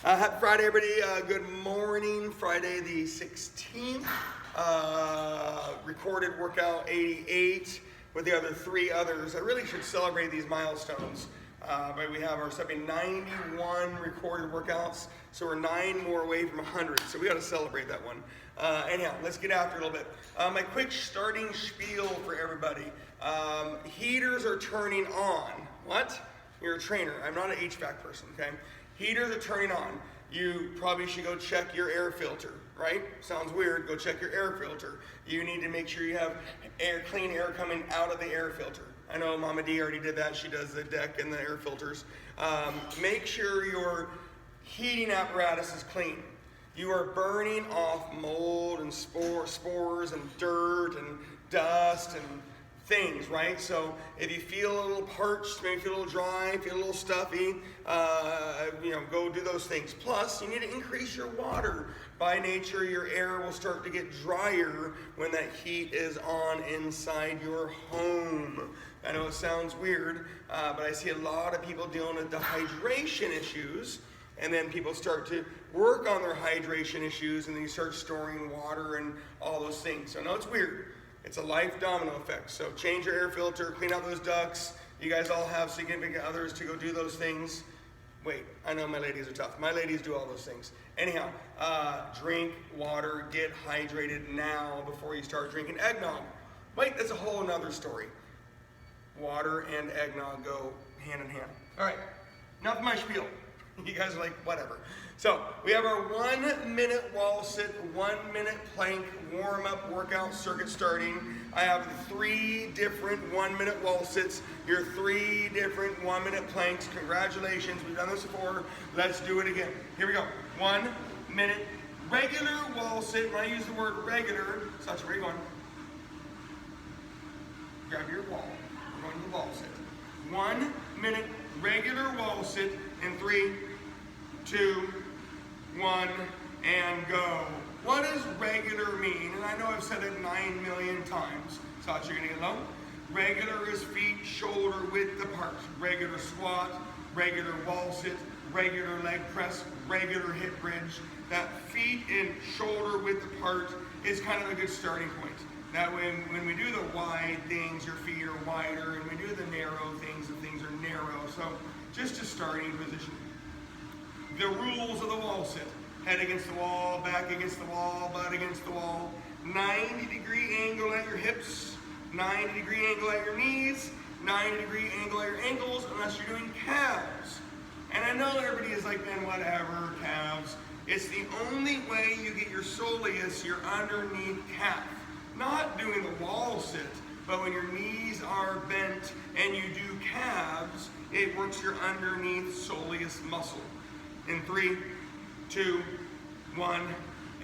Happy Friday, everybody. Good morning. Friday the 16th. Recorded workout 88 with the other three others. I really should celebrate these milestones. But we have our 91 recorded workouts, so we're 9 more away from 100. So we got to celebrate that one. Anyhow, let's get after it a little bit. My quick starting spiel for everybody. Heaters are turning on. What? You're a trainer. I'm not an HVAC person, okay? Heaters are turning on. You probably should go check your air filter, right? Sounds weird. Go check your air filter. You need to make sure you have clean air coming out of the air filter. I know Mama D already did that. She does the deck and the air filters. Make sure your heating apparatus is clean. You are burning off mold and spores and dirt and dust and things, right? So if you feel a little parched, maybe feel a little dry, feel a little stuffy, go do those things. Plus, you need to increase your water. By nature, your air will start to get drier when that heat is on inside your home. I know it sounds weird, but I see a lot of people dealing with dehydration issues, and then people start to work on their hydration issues, and then you start storing water and all those things. So I know it's weird. It's a life domino effect. So change your air filter, clean out those ducts. You guys all have significant others to go do those things. Wait, I know my ladies are tough. My ladies do all those things. Anyhow, drink water, get hydrated now before you start drinking eggnog. Wait, that's a whole nother story. Water and eggnog go hand in hand. All right, enough of my spiel. You guys are like, whatever. So we have our 1 minute wall sit, 1 minute plank warm-up workout circuit starting. I have 3 different 1 minute wall sits, your 3 different 1 minute planks. Congratulations, we've done this before. Let's do it again. Here we go. 1 minute regular wall sit. When I use the word regular, such where you going? Grab your wall. We're going to the wall sit. 1 minute regular wall sit in 3, 2, 1, and go. What does regular mean? And I know I've said it 9 million times. So you're gonna get low. Regular is feet shoulder width apart. Regular squat, regular wall sit, regular leg press, regular hip bridge. That feet and shoulder width apart is kind of a good starting point. That way, when we do the wide things, your feet are wider, and we do the narrow things, the things are narrow. So just a starting position. The rules of the wall sit. Head against the wall, back against the wall, butt against the wall. 90-degree angle at your hips, 90-degree angle at your knees, 90-degree angle at your ankles, unless you're doing calves. And I know everybody is like, man, whatever, calves. It's the only way you get your soleus, your underneath calf. Not doing the wall sit, but when your knees are bent and you do calves, it works your underneath soleus muscle. In 3, 2, 1,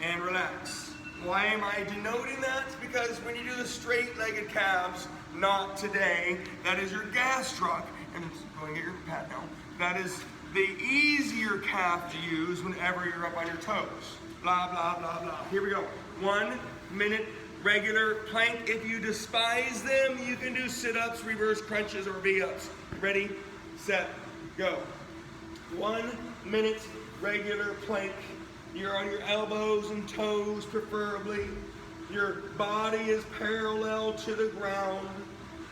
and relax. Why am I denoting that? Because when you do the straight-legged calves, not today, that is your gastroc. And go and get your pad now. That is the easier calf to use whenever you're up on your toes. Blah, blah, blah, blah. Here we go. 1 minute regular plank. If you despise them, you can do sit-ups, reverse crunches, or V-ups. Ready, set, go. 1 minute regular plank. You're on your elbows and toes preferably. Your body is parallel to the ground.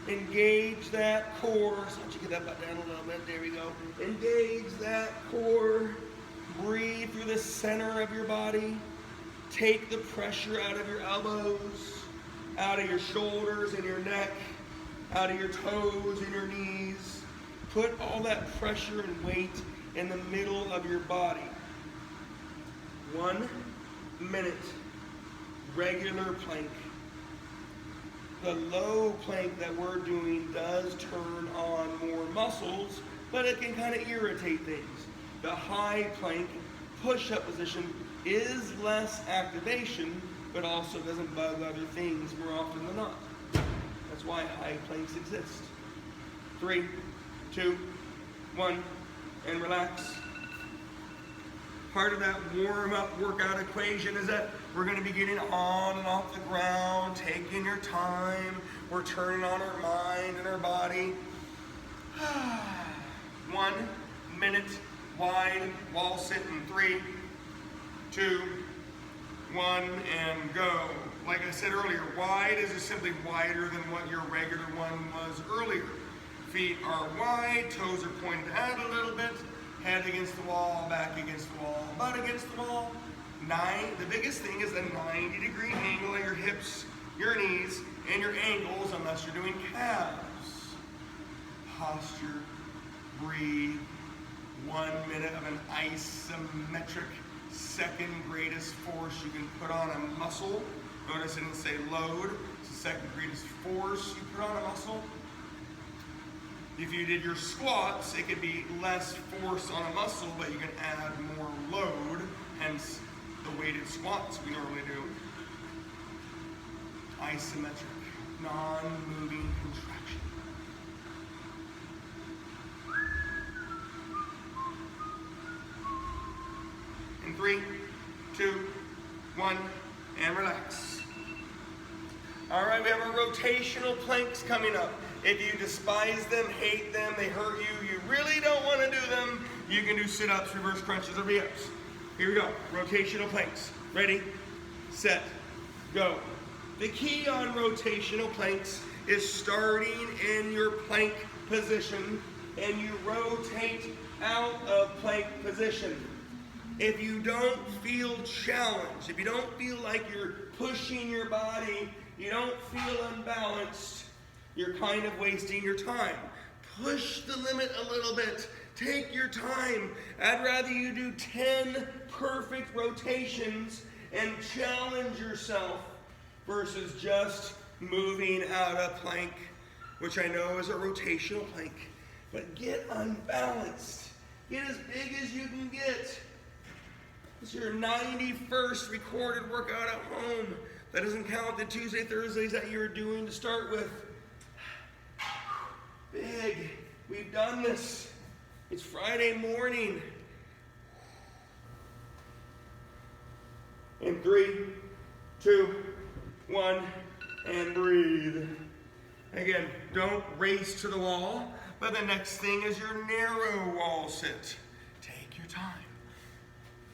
Engage that core. So you get that butt down a little bit. There we go. Engage that core. Breathe through the center of your body. Take the pressure out of your elbows, out of your shoulders and your neck, out of your toes and your knees. Put all that pressure and weight in the middle of your body. 1 minute regular plank. The low plank that we're doing does turn on more muscles, but it can kind of irritate things. The high plank push-up position is less activation, but also doesn't bug other things more often than not. That's why high planks exist. 3, 2, 1, and relax. Part of that warm-up workout equation is that we're going to be getting on and off the ground, taking your time. We're turning on our mind and our body. 1 minute wide wall sit in 3, 2, 1, and go. Like I said earlier, wide is just simply wider than what your regular one was earlier. Feet are wide, toes are pointed out a little bit, head against the wall, back against the wall, butt against the wall. The biggest thing is a 90-degree angle at your hips, your knees, and your ankles, unless you're doing calves. Posture, breathe. 1 minute of an isometric second greatest force you can put on a muscle. Notice I didn't say load. It's the second greatest force you put on a muscle. If you did your squats, it could be less force on a muscle, but you can add more load, hence the weighted squats we normally do. Isometric, non-moving contraction. In 3, 2, 1, and relax. All right, we have our rotational planks coming up. If you despise them, hate them, they hurt you, you really don't want to do them, you can do sit-ups, reverse crunches, or V-ups. Here we go, rotational planks. Ready, set, go. The key on rotational planks is starting in your plank position and you rotate out of plank position. If you don't feel challenged, if you don't feel like you're pushing your body, you don't feel unbalanced, you're kind of wasting your time. Push the limit a little bit. Take your time. I'd rather you do 10 perfect rotations and challenge yourself versus just moving out of plank, which I know is a rotational plank. But get unbalanced. Get as big as you can get. It's your 91st recorded workout at home. That doesn't count the Tuesday, Thursdays that you were doing to start with. Big. We've done this. It's Friday morning. In 3, 2, 1, and breathe. Again, don't race to the wall, but the next thing is your narrow wall sit. Take your time.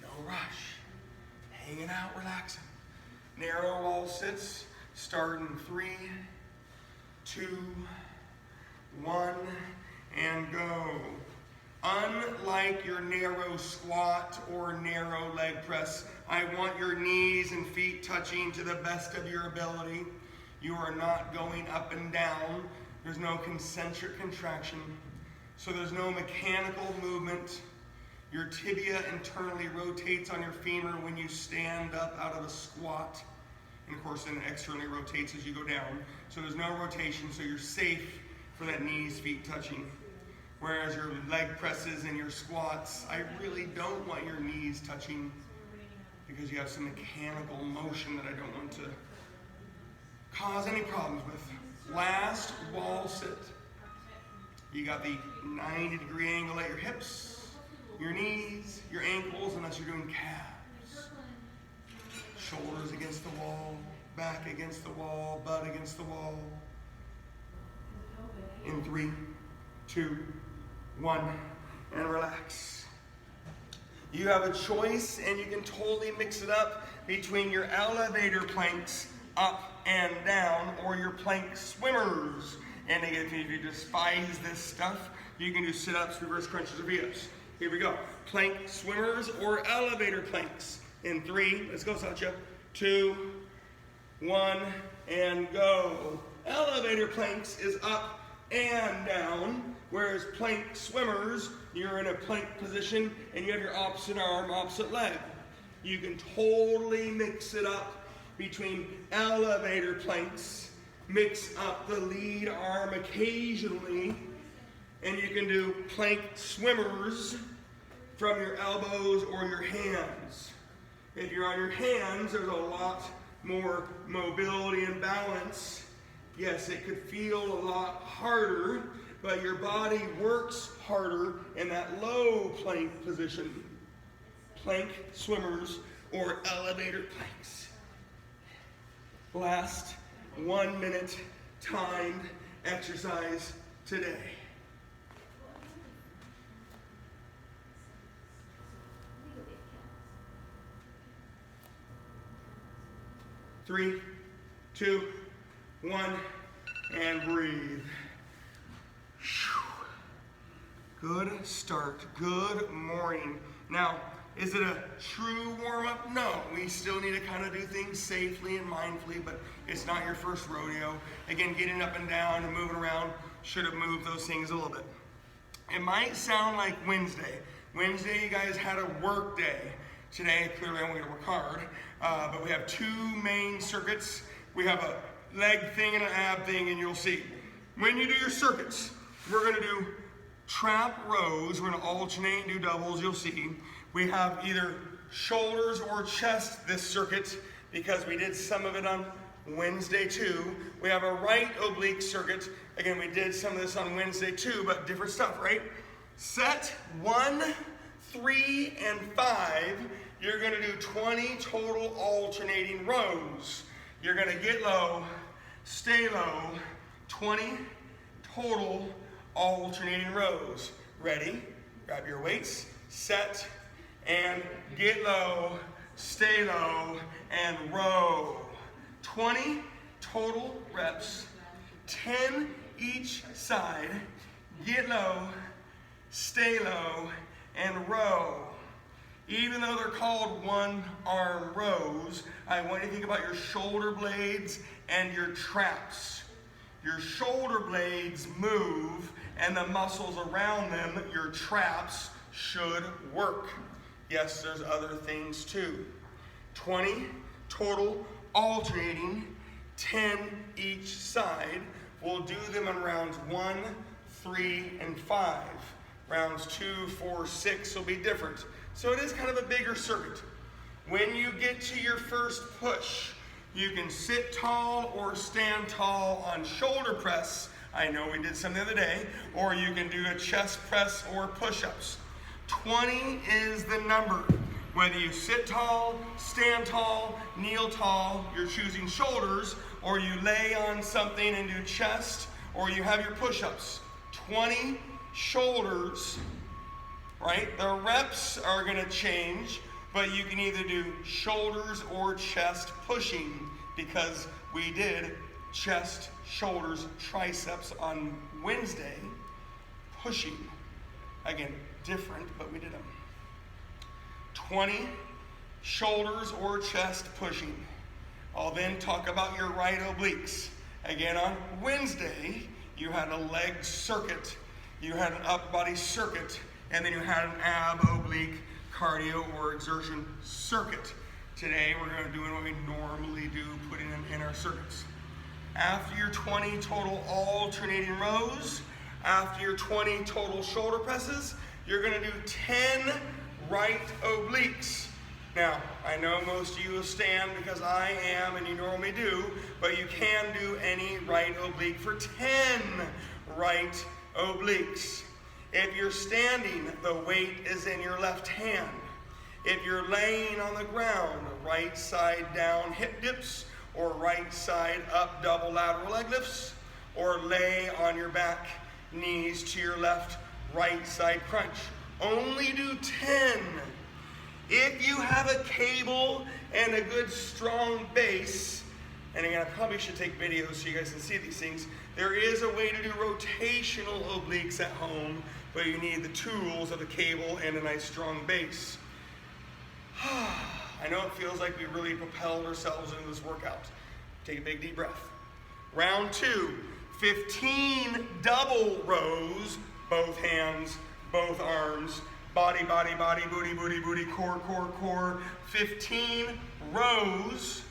No rush. Hanging out, relaxing. Narrow wall sits start in 3, 2, 1, and go. Unlike your narrow squat or narrow leg press, I want your knees and feet touching to the best of your ability. You are not going up and down. There's no concentric contraction. So there's no mechanical movement. Your tibia internally rotates on your femur when you stand up out of a squat. And of course, then it externally rotates as you go down. So there's no rotation, so you're safe for that knees, feet touching. Whereas your leg presses and your squats, I really don't want your knees touching because you have some mechanical motion that I don't want to cause any problems with. Last wall sit. You got the 90-degree angle at your hips, your knees, your ankles, unless you're doing calves. Shoulders against the wall, back against the wall, butt against the wall. In 3, 2, 1, and relax. You have a choice, and you can totally mix it up between your elevator planks up and down or your plank swimmers. And again, if you despise this stuff, you can do sit-ups, reverse crunches, or V-ups. Here we go. Plank swimmers or elevator planks. In 3, let's go, Satya. 2, 1, and go. Elevator planks is up and down, whereas plank swimmers, you're in a plank position and you have your opposite arm, opposite leg. You can totally mix it up between elevator planks, mix up the lead arm occasionally, and you can do plank swimmers from your elbows or your hands. If you're on your hands, there's a lot more mobility and balance. Yes, it could feel a lot harder, but your body works harder in that low plank position. Plank swimmers or elevator planks. Last 1 minute timed exercise today. 3, 2, 1, and breathe. Good start, good morning. Now, is it a true warm-up? No, we still need to kind of do things safely and mindfully, but it's not your first rodeo. Again, getting up and down and moving around should have moved those things a little bit. It might sound like Wednesday. Wednesday, you guys had a work day. Today, clearly I'm going to work hard, but we have two main circuits. We have a leg thing and an ab thing, and you'll see. When you do your circuits, we're going to do trap rows. We're going to alternate and do doubles, you'll see. We have either shoulders or chest this circuit because we did some of it on Wednesday too. We have a right oblique circuit. Again, we did some of this on Wednesday too, but different stuff, right? Set 1, 3, and 5. You're going to do 20 total alternating rows. You're going to get low, stay low, 20 total alternating rows. Ready? Grab your weights, set, and get low, stay low, and row. 20 total reps, 10 each side. Get low, stay low, and row. Even though they're called one-arm rows, I want you to think about your shoulder blades and your traps. Your shoulder blades move, and the muscles around them, your traps, should work. Yes, there's other things too. 20 total alternating, 10 each side. We'll do them in rounds 1, 3, and 5. Rounds 2, 4, 6 will be different. So it is kind of a bigger circuit. When you get to your first push, you can sit tall or stand tall on shoulder press. I know we did some the other day. Or you can do a chest press or push-ups. 20 is the number. Whether you sit tall, stand tall, kneel tall, you're choosing shoulders, or you lay on something and do chest, or you have your push-ups. 20 shoulders, right? The reps are going to change, but you can either do shoulders or chest pushing because we did chest, shoulders, triceps on Wednesday. Pushing. Again, different, but we did them. 20 shoulders or chest pushing. I'll then talk about your right obliques. Again, on Wednesday, you had a leg circuit, you had an upper body circuit, and then you had an ab oblique cardio or exertion circuit. Today, we're going to do what we normally do, putting them in our circuits. After your 20 total alternating rows, after your 20 total shoulder presses, you're going to do 10 right obliques. Now, I know most of you will stand because I am, and you normally do, but you can do any right oblique for 10 right obliques. If you're standing, the weight is in your left hand. If you're laying on the ground, right side down hip dips, or right side up double lateral leg lifts, or lay on your back, knees to your left, right side crunch. Only do 10. If you have a cable and a good strong base, and again, I probably should take videos so you guys can see these things, there is a way to do rotational obliques at home, but you need the tools of the cable and a nice strong base. I know it feels like we really propelled ourselves into this workout. Take a big deep breath. Round 2, 15 double rows, both hands, both arms, body, body, body, booty, booty, booty, core, core, core. 15 rows.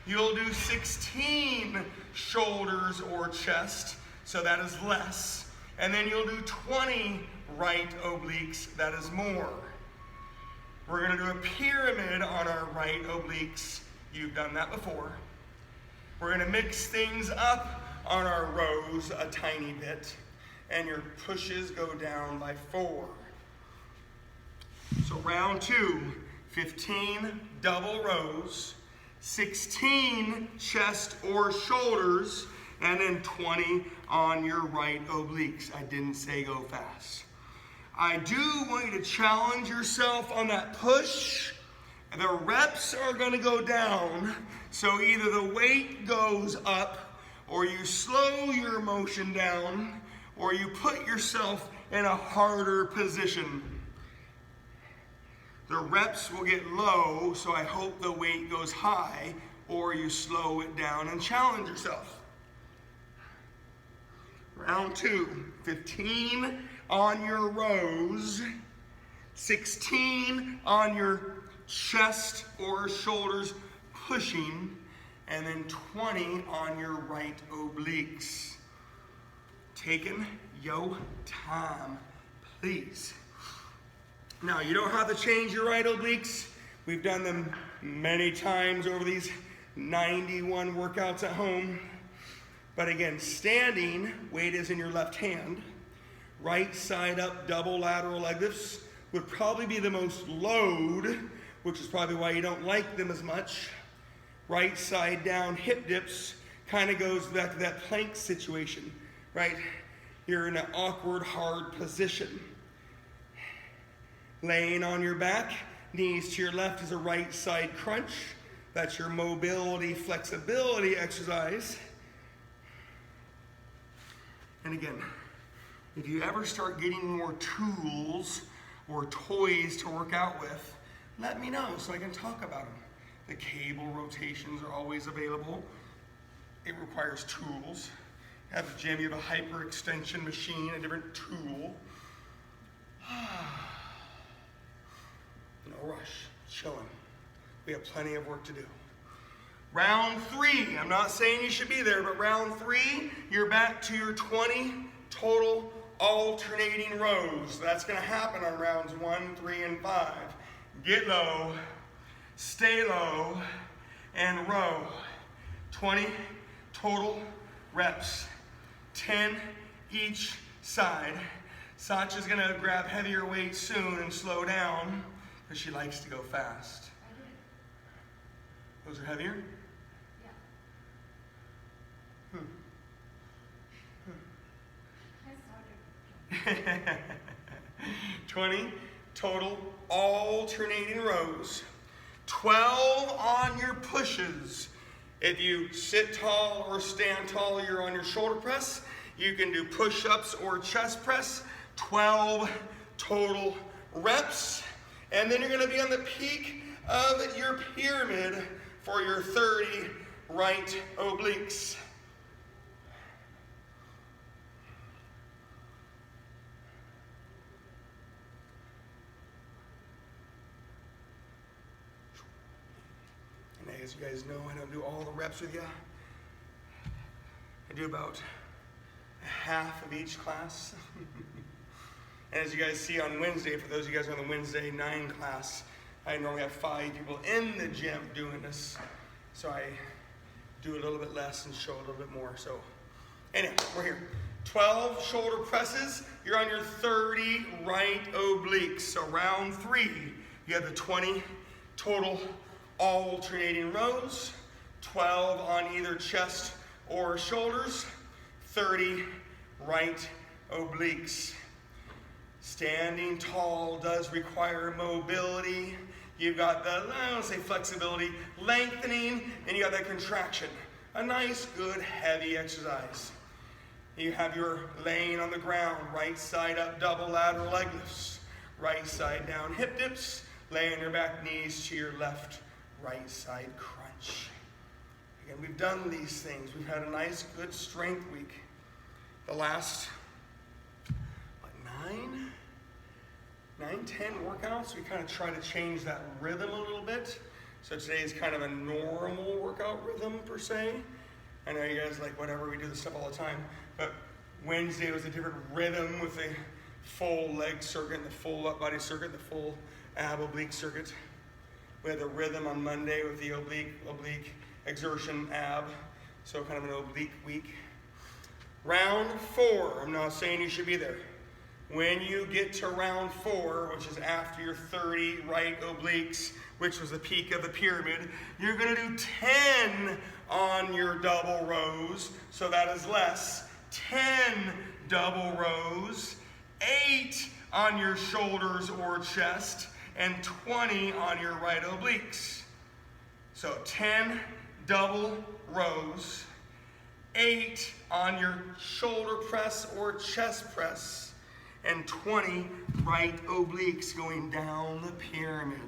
You'll do 16 shoulders or chest, so that is less. And then you'll do 20 right obliques, that is more. We're going to do a pyramid on our right obliques. You've done that before. We're going to mix things up on our rows a tiny bit, and your pushes go down by 4. So round 2, 15 double rows, 16 chest or shoulders, and then 20 on your right obliques. I didn't say go fast. I do want you to challenge yourself on that push The reps are gonna go down, so either the weight goes up, or you slow your motion down, or you put yourself in a harder position. The reps will get low, so I hope the weight goes high, or you slow it down and challenge yourself. Round 2, 15 on your rows, 16 on your chest or shoulders pushing, and then 20 on your right obliques. Taking your time, please. Now, you don't have to change your right obliques. We've done them many times over these 91 workouts at home. But again, standing, weight is in your left hand. Right side up double lateral leg lifts would probably be the most load, which is probably why you don't like them as much. Right side down hip dips kind of goes back to that plank situation, right? You're in an awkward, hard position. Laying on your back, knees to your left is a right side crunch. That's your mobility, flexibility exercise. And again, if you ever start getting more tools or toys to work out with, let me know so I can talk about them. The cable rotations are always available. It requires tools. At the gym, you have a hyperextension machine, a different tool. No rush, chilling. We have plenty of work to do. Round 3, I'm not saying you should be there, but round 3, you're back to your 20 total alternating rows. That's gonna happen on rounds 1, 3, and 5. Get low, stay low, and row. 20 total reps, 10 each side. Sacha's gonna grab heavier weight soon and slow down because she likes to go fast. Those are heavier? Yeah. 20 total alternating rows. 12 on your pushes. If you sit tall or stand tall, you're on your shoulder press. You can do push-ups or chest press. 12 total reps. And then you're gonna be on the peak of your pyramid for your 30 right obliques. And as you guys know, I don't do all the reps with you. I do about half of each class. And as you guys see on Wednesday, for those of you guys who are on the Wednesday 9 class, I normally have 5 people in the gym doing this. So I do a little bit less and show a little bit more. So anyway, we're here. 12 shoulder presses. You're on your 30 right obliques. So round 3, you have the 20 total alternating rows. 12 on either chest or shoulders. 30 right obliques. Standing tall does require mobility. You've got the, I don't say flexibility, lengthening, and you got that contraction. A nice, good, heavy exercise. You have your laying on the ground, right side up, double lateral leg lifts. Right side down hip dips, laying your back, knees to your left, right side crunch. Again, we've done these things. We've had a nice, good strength week. The last, 10 workouts, we kind of try to change that rhythm a little bit. So today is kind of a normal workout rhythm per se. I know you guys like whatever, we do this stuff all the time. But Wednesday was a different rhythm with the full leg circuit, the full up body circuit, the full ab oblique circuit. We had the rhythm on Monday with the oblique exertion ab. So kind of an oblique week. Round 4, I'm not saying you should be there. When you get to round 4, which is after your 30 right obliques, which was the peak of the pyramid, you're gonna do 10 on your double rows, so that is less. 10 double rows, 8 on your shoulders or chest, and 20 on your right obliques. So 10 double rows, 8 on your shoulder press or chest press, and 20 right obliques going down the pyramid.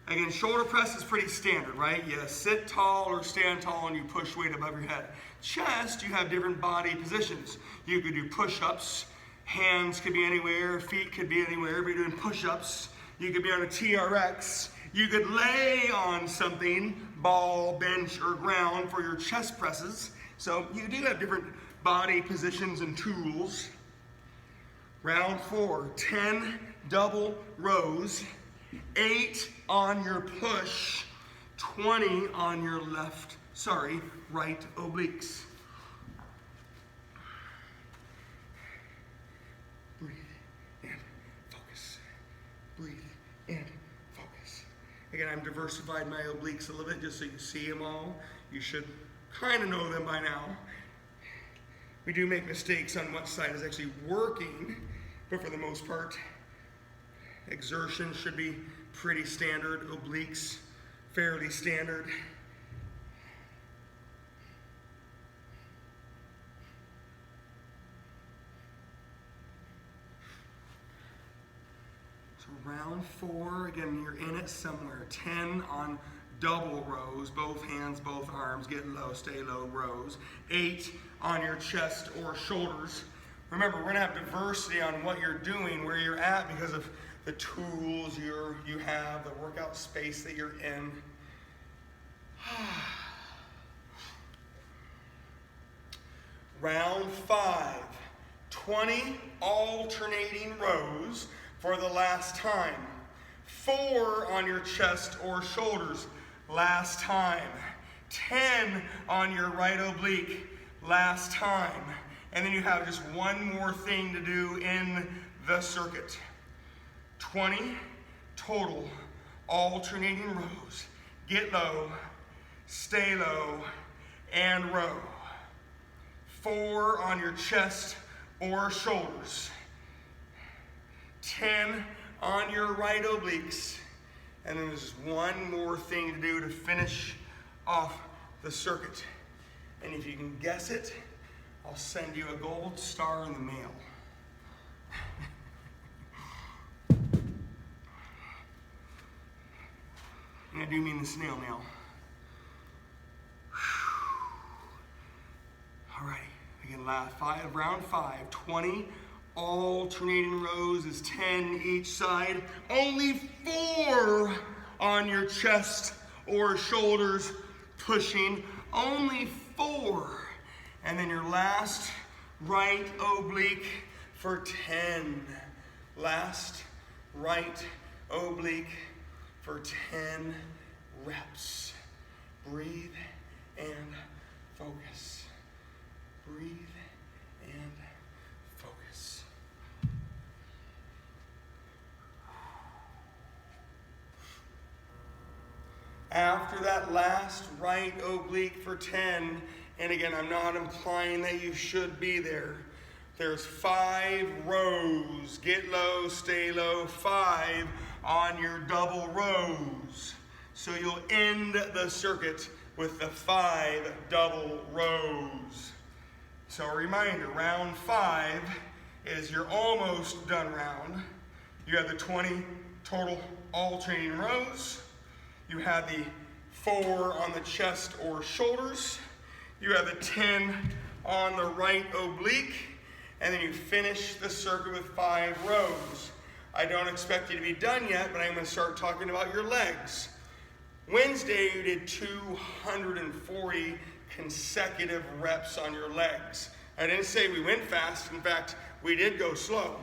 Again, shoulder press is pretty standard, right? You sit tall or stand tall and you push weight above your head. Chest, you have different body positions. You could do push-ups, hands could be anywhere, feet could be anywhere. If you're doing push-ups, you could be on a TRX. You could lay on something, ball, bench, or ground for your chest presses. So you do have different body positions and tools. Round 4, 10 double rows, 8 on your push, 20 on your right obliques. Breathe and focus. Breathe and focus. Again, I'm diversified my obliques a little bit just so you see them all. You should kind of know them by now. We do make mistakes on what side is actually working, but for the most part, exertion should be pretty standard, obliques fairly standard. So round 4, again, you're in it somewhere. 10 on double rows, both hands, both arms, get low, stay low rows. 8 on your chest or shoulders. Remember, we're gonna have diversity on what you're doing, where you're at, because of the tools you have, the workout space that you're in. Round 5, 20 alternating rows for the last time. 4 on your chest or shoulders, last time. 10 on your right oblique, last time. And then you have just one more thing to do in the circuit. 20 total alternating rows. Get low, stay low, and row. 4 on your chest or shoulders. 10 on your right obliques. And then there's just one more thing to do to finish off the circuit. And if you can guess it, I'll send you a gold star in the mail. And I do mean the snail mail. All right, again, round 5, 20 alternating rows is 10 each side. Only 4 on your chest or shoulders pushing. Only 4. And then your last right oblique for 10. Last right oblique for 10 reps. Breathe and focus. Breathe and focus. After that last right oblique for 10, and again, I'm not implying that you should be there. There's 5 rows. Get low, stay low, 5 on your double rows. So you'll end the circuit with the 5 double rows. So a reminder, round 5 is your almost done round. You have the 20 total alternating rows. You have the 4 on the chest or shoulders. You have the 10 on the right oblique. And then you finish the circuit with 5 rows. I don't expect you to be done yet, but I'm going to start talking about your legs. Wednesday, you did 240 consecutive reps on your legs. I didn't say we went fast. In fact, we did go slow.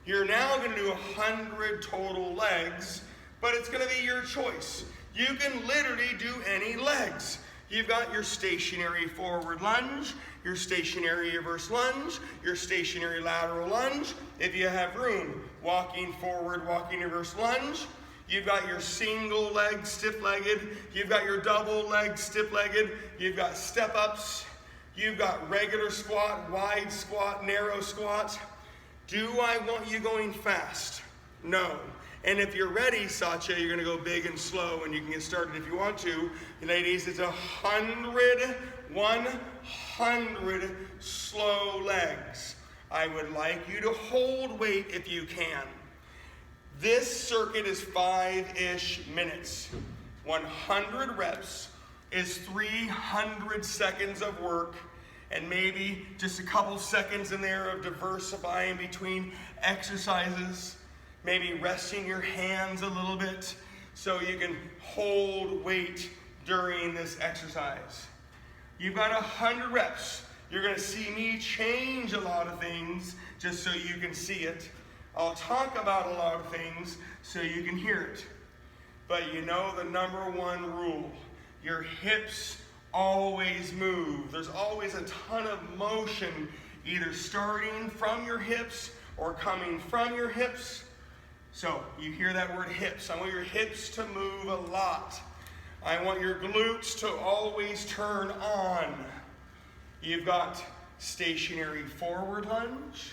You're now going to do 100 total legs, but it's going to be your choice. You can literally do any legs. You've got your stationary forward lunge, your stationary reverse lunge, your stationary lateral lunge. If you have room, walking forward, walking reverse lunge. You've got your single leg stiff-legged. You've got your double leg stiff-legged. You've got step-ups. You've got regular squat, wide squat, narrow squat. Do I want you going fast? No. And if you're ready, Satya, you're gonna go big and slow, and you can get started if you want to. Ladies, it's 100 slow legs. I would like you to hold weight if you can. This circuit is 5-ish minutes. 100 reps is 300 seconds of work, and maybe just a couple seconds in there of diversifying between exercises, maybe resting your hands a little bit so you can hold weight during this exercise. You've got 100 reps. You're gonna see me change a lot of things just so you can see it. I'll talk about a lot of things so you can hear it. But you know the number one rule, your hips always move. There's always a ton of motion, either starting from your hips or coming from your hips. So you hear that word hips. I want your hips to move a lot. I want your glutes to always turn on. You've got stationary forward lunge,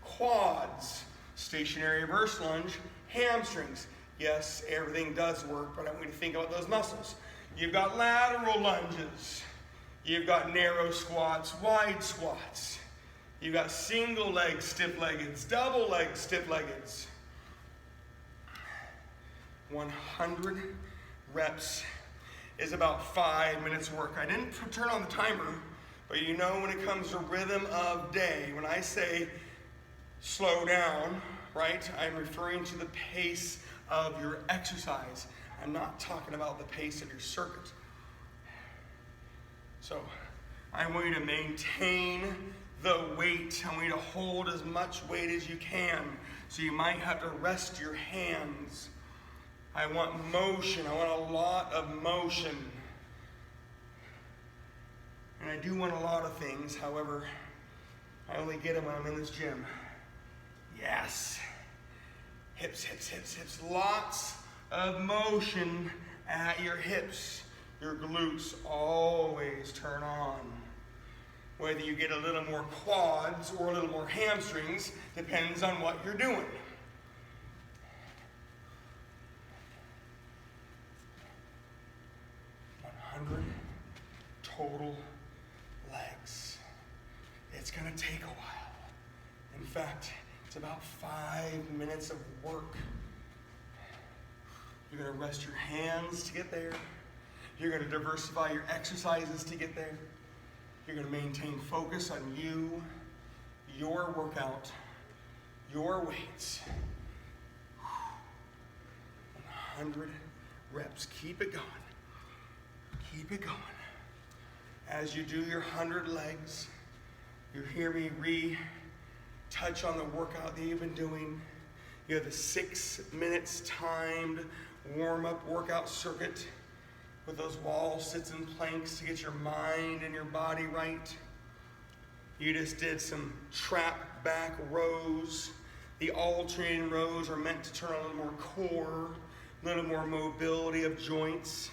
quads, stationary reverse lunge, hamstrings. Yes, everything does work, but I want you to think about those muscles. You've got lateral lunges. You've got narrow squats, wide squats. You've got single leg stiff-leggeds, double leg stiff-leggeds. 100 reps is about 5 minutes work. I didn't turn on the timer, but you know when it comes to rhythm of day, when I say slow down, right, I'm referring to the pace of your exercise. I'm not talking about the pace of your circuit. So I want you to maintain the weight. I want you to hold as much weight as you can. So you might have to rest your hands. I want motion. I want a lot of motion. And I do want a lot of things. However, I only get them when I'm in this gym. Yes. Hips, hips, hips, hips. Lots of motion at your hips. Your glutes always turn on. Whether you get a little more quads or a little more hamstrings depends on what you're doing. Total legs. It's gonna take a while. In fact, it's about 5 minutes of work. You're gonna rest your hands to get there. You're gonna diversify your exercises to get there. You're gonna maintain focus on you, your workout, your weights. 100 reps. Keep it going. Keep it going. As you do your 100 legs, you hear me touch on the workout that you've been doing. You have the 6 minutes timed warm-up workout circuit with those wall sits and planks to get your mind and your body right. You just did some trap back rows. The alternating rows are meant to turn on a little more core, a little more mobility of joints.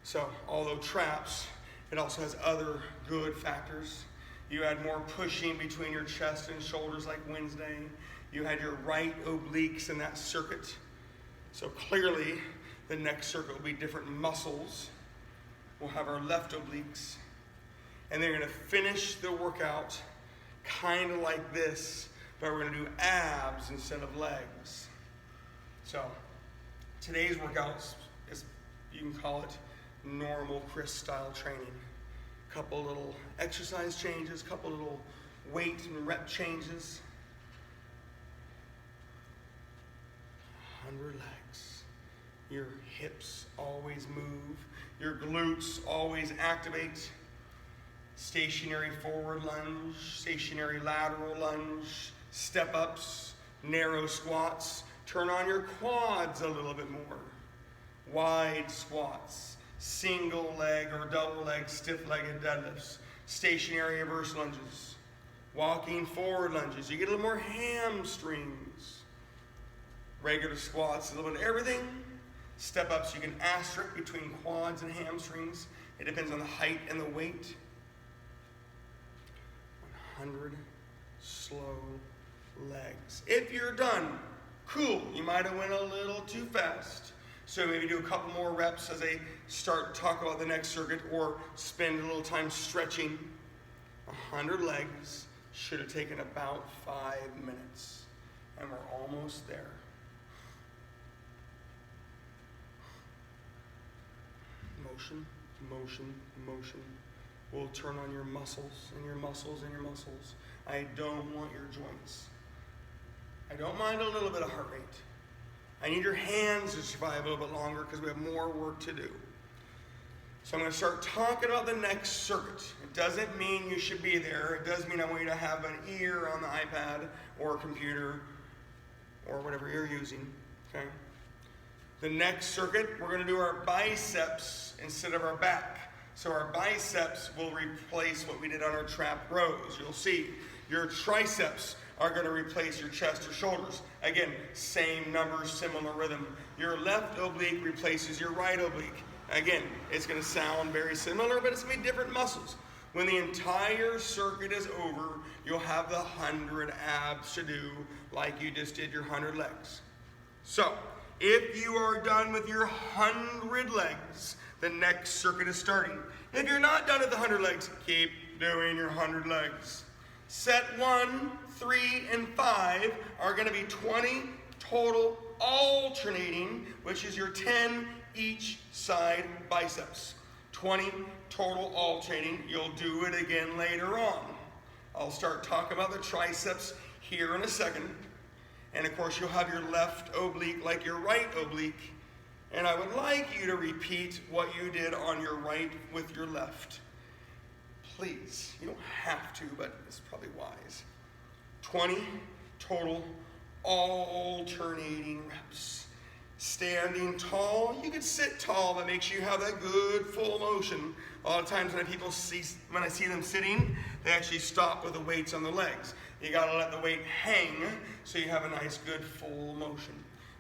So although traps, it also has other good factors. You had more pushing between your chest and shoulders like Wednesday. You had your right obliques in that circuit. So clearly, the next circuit will be different muscles. We'll have our left obliques. And then you're gonna finish the workout kind of like this, but we're gonna do abs instead of legs. So today's workout is, you can call it normal Chris style training. Couple little exercise changes, couple little weight and rep changes. 100 legs. Your hips always move. Your glutes always activate. Stationary forward lunge, stationary lateral lunge, step ups, narrow squats. Turn on your quads a little bit more. Wide squats. Single leg or double leg stiff-legged deadlifts, stationary reverse lunges, walking forward lunges. You get a little more hamstrings. Regular squats, a little bit of everything. Step ups, you can asterisk between quads and hamstrings. It depends on the height and the weight. 100 slow legs. If you're done, Cool, you might have went a little too fast. So maybe do a couple more reps as I start to talk about the next circuit, or spend a little time stretching. 100 legs should have taken about 5 minutes. And we're almost there. Motion, motion, motion will turn on your muscles and your muscles and your muscles. I don't want your joints. I don't mind a little bit of heart rate. I need your hands to survive a little bit longer because we have more work to do. So I'm going to start talking about the next circuit. It doesn't mean you should be there. It does mean I want you to have an ear on the iPad or a computer or whatever you're using. Okay? The next circuit, we're going to do our biceps instead of our back. So our biceps will replace what we did on our trap rows. You'll see your triceps are going to replace your chest or shoulders. Again, same numbers, similar rhythm. Your left oblique replaces your right oblique. Again, it's going to sound very similar, but it's going to be different muscles. When the entire circuit is over, you'll have the 100 abs to do like you just did your 100 legs. So, if you are done with your 100 legs, the next circuit is starting. If you're not done with the 100 legs, keep doing your 100 legs. Set 1, 3, and 5 are going to be 20 total alternating, which is your 10 each side biceps. 20 total alternating. You'll do it again later on. I'll start talking about the triceps here in a second. And of course, you'll have your left oblique like your right oblique. And I would like you to repeat what you did on your right with your left. Please, you don't have to, but it's probably wise. 20 total alternating reps. Standing tall, you can sit tall. That makes you have that good full motion. A lot of times when I see them sitting, they actually stop with the weights on the legs. You gotta let the weight hang so you have a nice good full motion.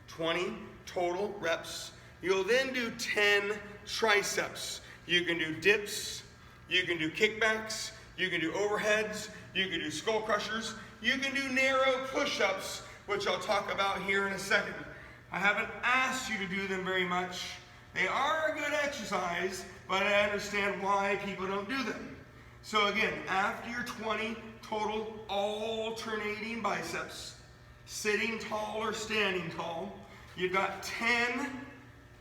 20 total reps. You'll then do 10 triceps. You can do dips, you can do kickbacks, you can do overheads, you can do skull crushers, you can do narrow push-ups, which I'll talk about here in a second. I haven't asked you to do them very much. They are a good exercise, but I understand why people don't do them. So again, after your 20 total alternating biceps, sitting tall or standing tall, you've got 10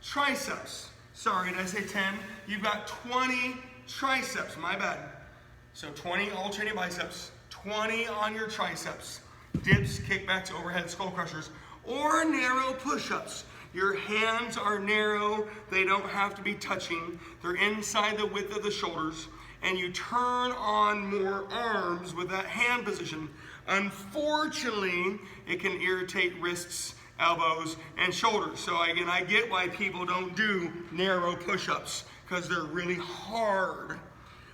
triceps. Sorry, did I say 10? You've got 20 triceps, my bad. So 20 alternating biceps, 20 on your triceps, dips, kickbacks, overhead, skull crushers, or narrow push-ups. Your hands are narrow, they don't have to be touching. They're inside the width of the shoulders, and you turn on more arms with that hand position. Unfortunately, it can irritate wrists, elbows, and shoulders. So again, I get why people don't do narrow push-ups, because they're really hard.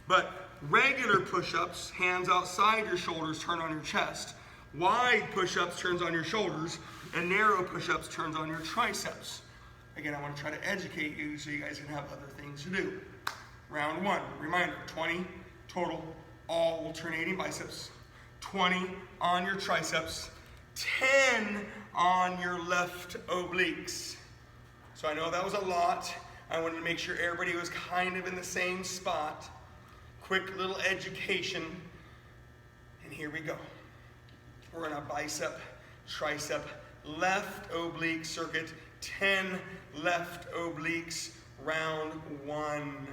But regular push-ups, hands outside your shoulders, turn on your chest. Wide push-ups turns on your shoulders, and narrow push-ups turns on your triceps. Again, I want to try to educate you so you guys can have other things to do. Round 1, reminder, 20 total alternating biceps, 20 on your triceps, 10 on your left obliques. So I know that was a lot. I wanted to make sure everybody was kind of in the same spot. Quick little education, and here we go. We're in a bicep, tricep, left oblique circuit, 10 left obliques, round 1.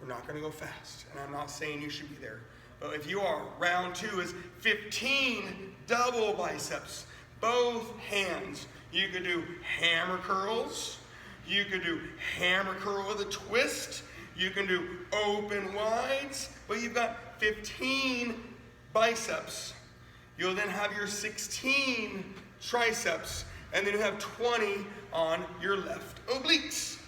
We're not going to go fast, and I'm not saying you should be there. But if you are, round 2 is 15 double biceps, both hands. You could do hammer curls. You could do hammer curl with a twist. You can do open wides, but you've got 15 biceps. You'll then have your 16 triceps, and then you have 20 on your left obliques.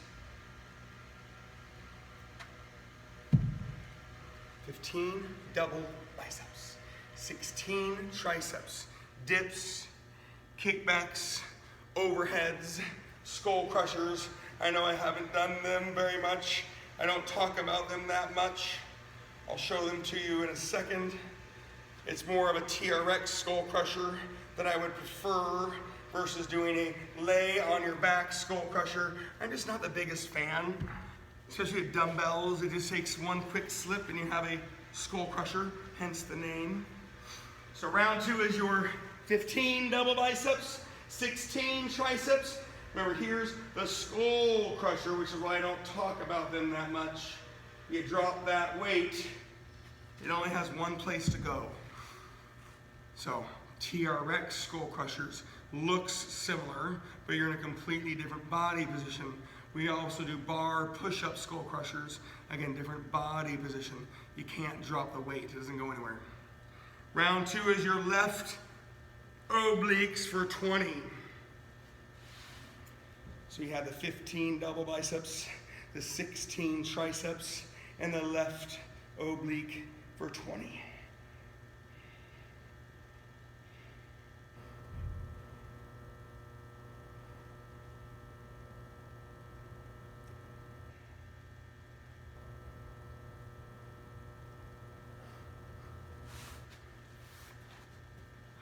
15 double biceps, 16 triceps, dips, kickbacks, overheads, skull crushers. I know I haven't done them very much. I don't talk about them that much. I'll show them to you in a second. It's more of a TRX skull crusher that I would prefer versus doing a lay on your back skull crusher. I'm just not the biggest fan, especially with dumbbells. It just takes one quick slip and you have a skull crusher, hence the name. So round 2 is your 15 double biceps, 16 triceps. Remember, here's the skull crusher, which is why I don't talk about them that much. You drop that weight, it only has one place to go. So TRX skull crushers looks similar, but you're in a completely different body position. We also do bar push-up skull crushers. Again, different body position. You can't drop the weight, it doesn't go anywhere. Round 2 is your left obliques for 20. So you have the 15 double biceps, the 16 triceps, and the left oblique for 20.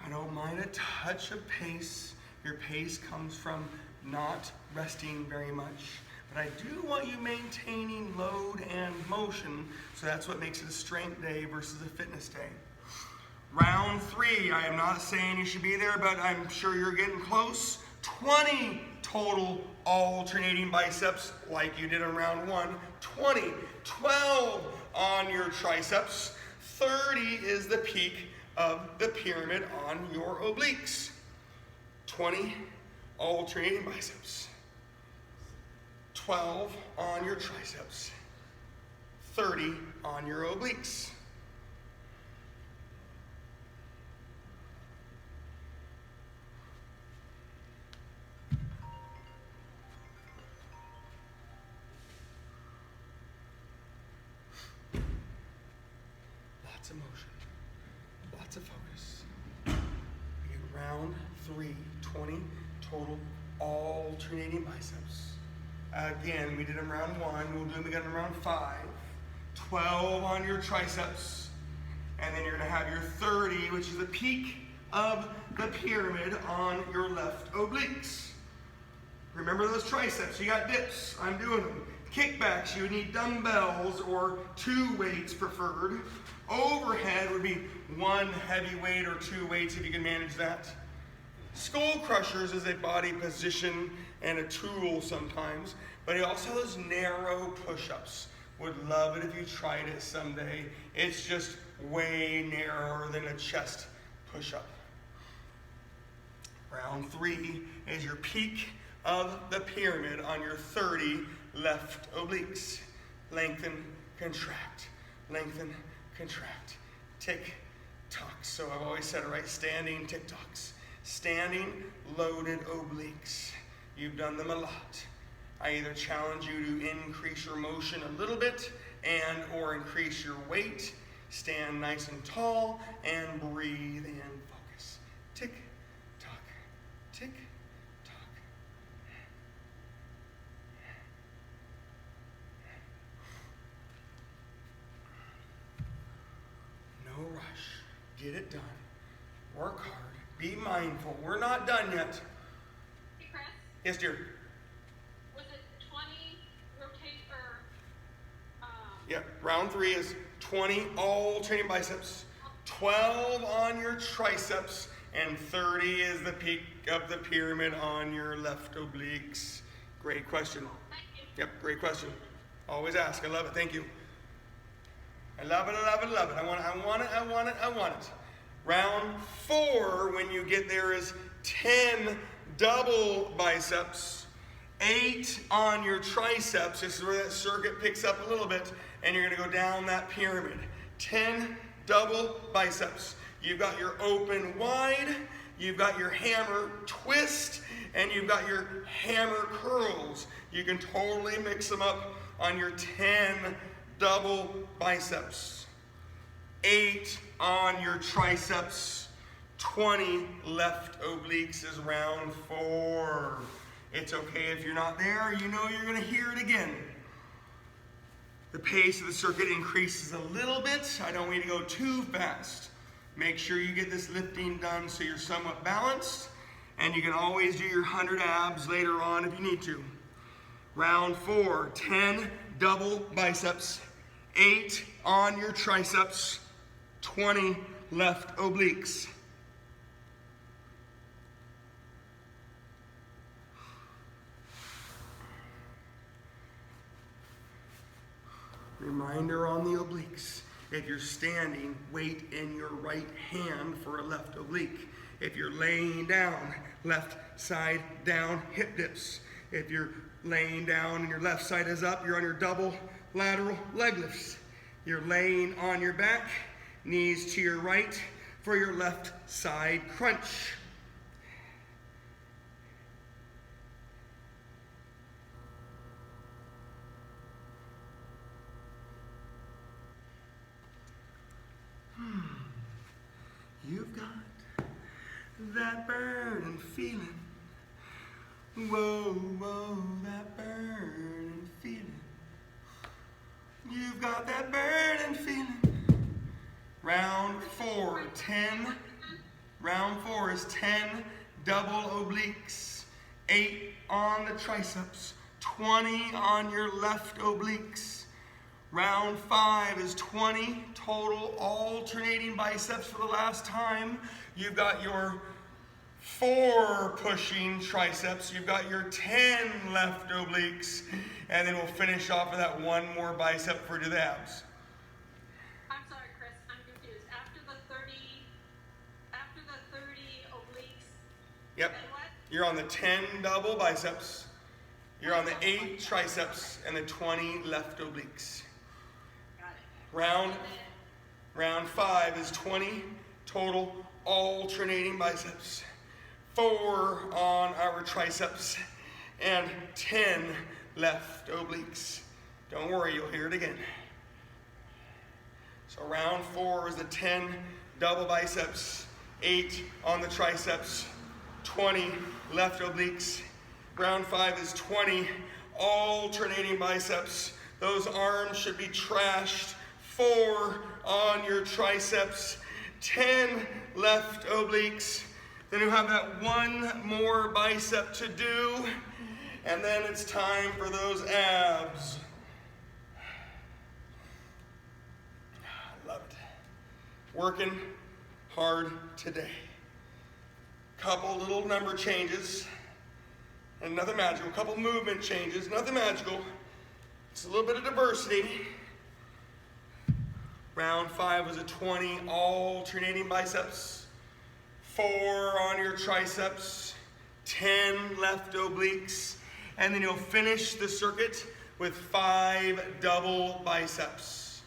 I don't mind a touch of pace. Your pace comes from not resting very much. But I do want you maintaining load and motion, so that's what makes it a strength day versus a fitness day. Round 3, I am not saying you should be there, but I'm sure you're getting close. 20 total alternating biceps like you did in round 1. 20, 12 on your triceps. 30 is the peak of the pyramid on your obliques. 20 alternating biceps. 12 on your triceps. 30 on your obliques. Lots of motion. Lots of focus. Again, round 3, 20 total alternating biceps. Again, we did them round 1, we'll do them again in round 5. 12 on your triceps, and then you're gonna have your 30, which is the peak of the pyramid on your left obliques. Remember those triceps, you got dips, I'm doing them. Kickbacks, you would need dumbbells or 2 weights preferred. Overhead would be 1 heavy weight or 2 weights if you can manage that. Skull crushers is a body position and a tool sometimes, but it also has narrow push-ups. Would love it if you tried it someday. It's just way narrower than a chest push-up. Round 3 is your peak of the pyramid on your 30 left obliques. Lengthen, contract, lengthen, contract. Tick, tock. So I've always said it right, standing tick tocks. Standing loaded obliques. You've done them a lot. I either challenge you to increase your motion a little bit and or increase your weight. Stand nice and tall and breathe and focus. Tick, tock, tick, tock. No rush. Get it done. Work hard. Be mindful. We're not done yet. Hey, Chris. Yes, dear. Was it 20 rotate or? Yep. Round 3 is 20 alternating biceps, 12 on your triceps, and 30 is the peak of the pyramid on your left obliques. Great question. Thank you. Yep. Great question. Always ask. I love it. Thank you. I love it. I love it. I love it. I want it. I want it. I want it. I want it. Round 4, when you get there, is 10 double biceps, 8 on your triceps. This is where that circuit picks up a little bit, and you're going to go down that pyramid. 10 double biceps. You've got your open wide, you've got your hammer twist, and you've got your hammer curls. You can totally mix them up on your 10 double biceps. 8 on your triceps, 20 left obliques is round 4. It's okay if you're not there, you know you're gonna hear it again. The pace of the circuit increases a little bit. I don't need to go too fast. Make sure you get this lifting done so you're somewhat balanced, and you can always do your 100 abs later on if you need to. Round 4, 10 double biceps, 8 on your triceps, 20 left obliques. Reminder on the obliques. If you're standing, weight in your right hand for a left oblique. If you're laying down, left side down, hip dips. If you're laying down and your left side is up, you're on your double lateral leg lifts. You're laying on your back, knees to your right for your left side crunch. You've got that burning feeling. Whoa, whoa, that burning feeling. You've got that burning feeling. Round 4, 10. Round 4 is 10 double obliques. 8 on the triceps. 20 on your left obliques. Round 5 is 20 total alternating biceps for the last time. You've got your 4 pushing triceps. You've got your 10 left obliques. And then we'll finish off with that one more bicep for the abs. I'm sorry, Chris, I'm confused. After the 30 obliques, Yep. then what? You're on the 10 double biceps. You're on the 8 triceps and the 20 left obliques. Got it. Round 5 is 20 total alternating biceps. 4 on our triceps and 10 left obliques. Don't worry, you'll hear it again. So round 4 is the 10 double biceps, 8 on the triceps, 20 left obliques. Round 5 is 20 alternating biceps. Those arms should be trashed. 4 on your triceps, 10 left obliques. Then you have that one more bicep to do, and then it's time for those abs. I love it. Working hard today. Couple little number changes, and nothing magical. Couple movement changes, nothing magical. It's a little bit of diversity. Round 5 was a 20 alternating biceps. 4 on your triceps, 10 left obliques, and then you'll finish the circuit with 5 double biceps.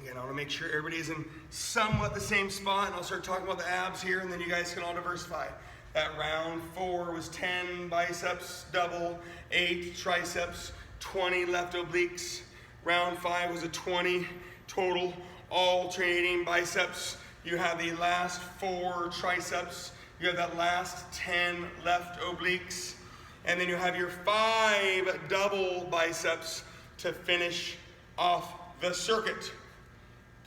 Again, I want to make sure everybody's in somewhat the same spot, and I'll start talking about the abs here, and then you guys can all diversify. That round 4 was 10 biceps, double, 8 triceps, 20 left obliques. Round 5 was a 20 total alternating biceps. You have the last 4 triceps. You have that last 10 left obliques. And then you have your 5 double biceps to finish off the circuit.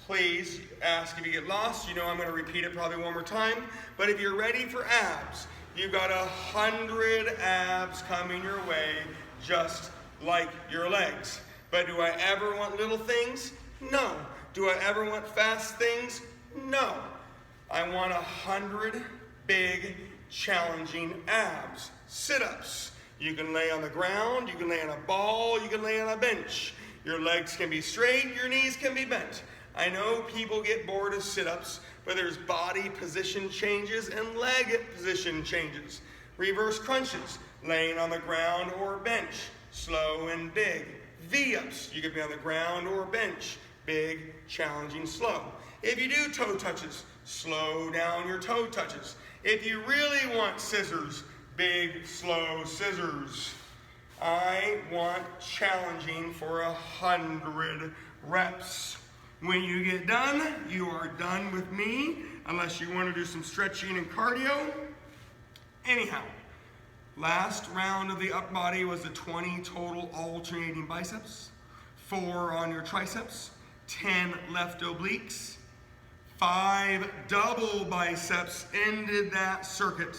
Please ask if you get lost. You know I'm going to repeat it probably one more time. But if you're ready for abs, you've got 100 abs coming your way, just like your legs. But do I ever want little things? No. Do I ever want fast things? No. I want 100 big, challenging abs. Sit-ups. You can lay on the ground, you can lay on a ball, you can lay on a bench. Your legs can be straight, your knees can be bent. I know people get bored of sit-ups, but there's body position changes and leg position changes. Reverse crunches, laying on the ground or bench, slow and big. V-ups, you could be on the ground or bench, big, challenging, slow. If you do toe touches, slow down your toe touches. If you really want scissors, big, slow scissors. I want challenging for 100 reps. When you get done, you are done with me. unless you want to do some stretching and cardio. Anyhow, last round of the up body was the 20 total alternating biceps, 4 on your triceps, 10 left obliques, 5 double biceps ended that circuit.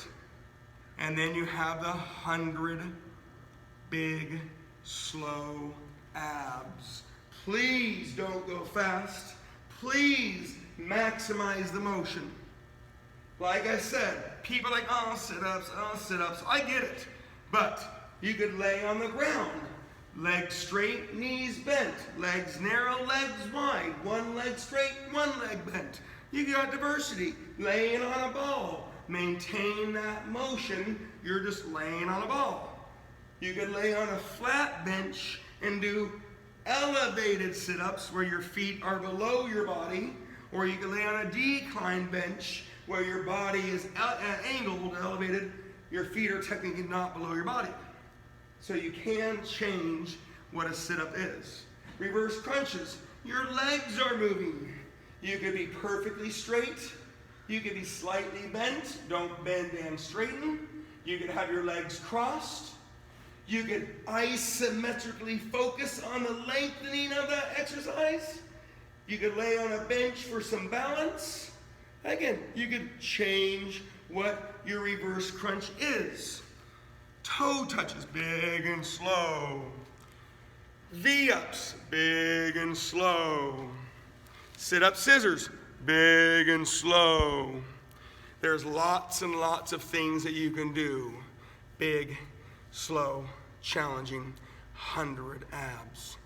And then you have the 100 big, slow abs. Please don't go fast. Please maximize the motion. Like I said, people are like, oh, sit-ups, oh, sit-ups. I get it. But you could lay on the ground. Legs straight, knees bent. Legs narrow, legs wide. One leg straight, one leg bent. You got diversity. Laying on a ball. Maintain that motion. You're just laying on a ball. You could lay on a flat bench and do elevated sit-ups where your feet are below your body, or you can lay on a decline bench where your body is angled, elevated, your feet are technically not below your body. So you can change what a sit-up is. Reverse crunches, your legs are moving. You could be perfectly straight, you could be slightly bent, don't bend and straighten. You could have your legs crossed. You could isometrically focus on the lengthening of that exercise. You could lay on a bench for some balance. Again, you could change what your reverse crunch is. Toe touches, big and slow. V-ups, big and slow. Sit-up scissors, big and slow. There's lots and lots of things that you can do. Big, slow, challenging, 100 abs.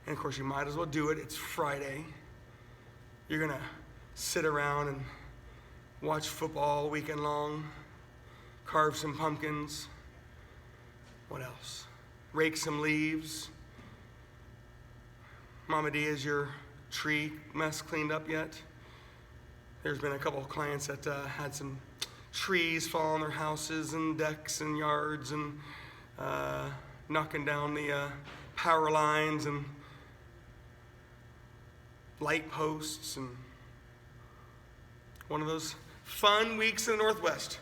And of course, you might as well do it. It's Friday. You're gonna sit around and watch football all weekend long, carve some pumpkins. What else? Rake some leaves. Mama D, is your tree mess cleaned up yet? There's been a couple of clients that had some trees fall on their houses and decks and yards and knocking down the power lines and light posts, and one of those fun weeks in the Northwest.